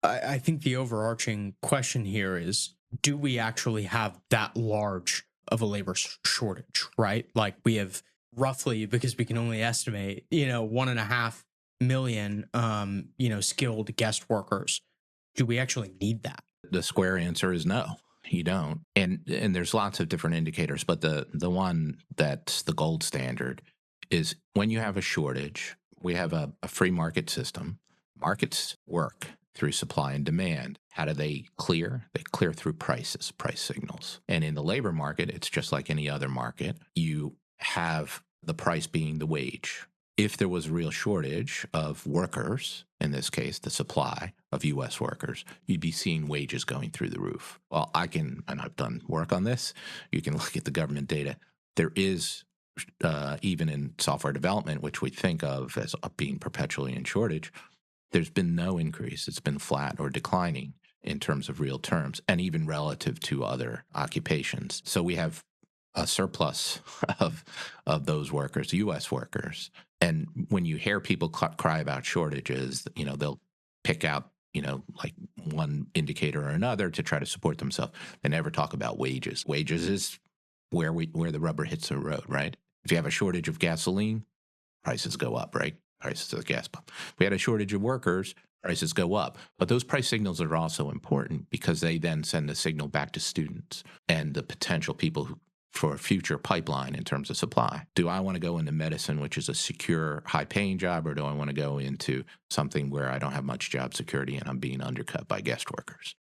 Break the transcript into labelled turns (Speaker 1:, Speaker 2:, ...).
Speaker 1: I think the overarching question here is, do we actually have that large of a labor shortage, right? Like we have roughly, because we can only estimate, 1.5 million, skilled guest workers. Do we actually need that?
Speaker 2: The square answer is no. You don't. And there's lots of different indicators, but the one that's the gold standard is when you have a shortage, we have a free market system. Markets work through supply and demand. How do they clear? They clear through prices, price signals. And in the labor market, it's just like any other market. You have the price being the wage. If there was a real shortage of workers, in this case, the supply of U.S. workers, you'd be seeing wages going through the roof. Well, and I've done work on this, you can look at the government data. There is, even in software development, which we think of as being perpetually in shortage, there's been no increase. It's been flat or declining in terms of real terms, and even relative to other occupations. So we have a surplus of those workers, U.S. workers. And when you hear people cry about shortages, they'll pick out, like one indicator or another to try to support themselves. They never talk about wages. Wages is where the rubber hits the road, right? If you have a shortage of gasoline, prices go up, right? Prices of the gas pump. If we had a shortage of workers, prices go up. But those price signals are also important because they then send a signal back to students and the potential people for a future pipeline in terms of supply. Do I want to go into medicine, which is a secure, high-paying job, or do I want to go into something where I don't have much job security and I'm being undercut by guest workers?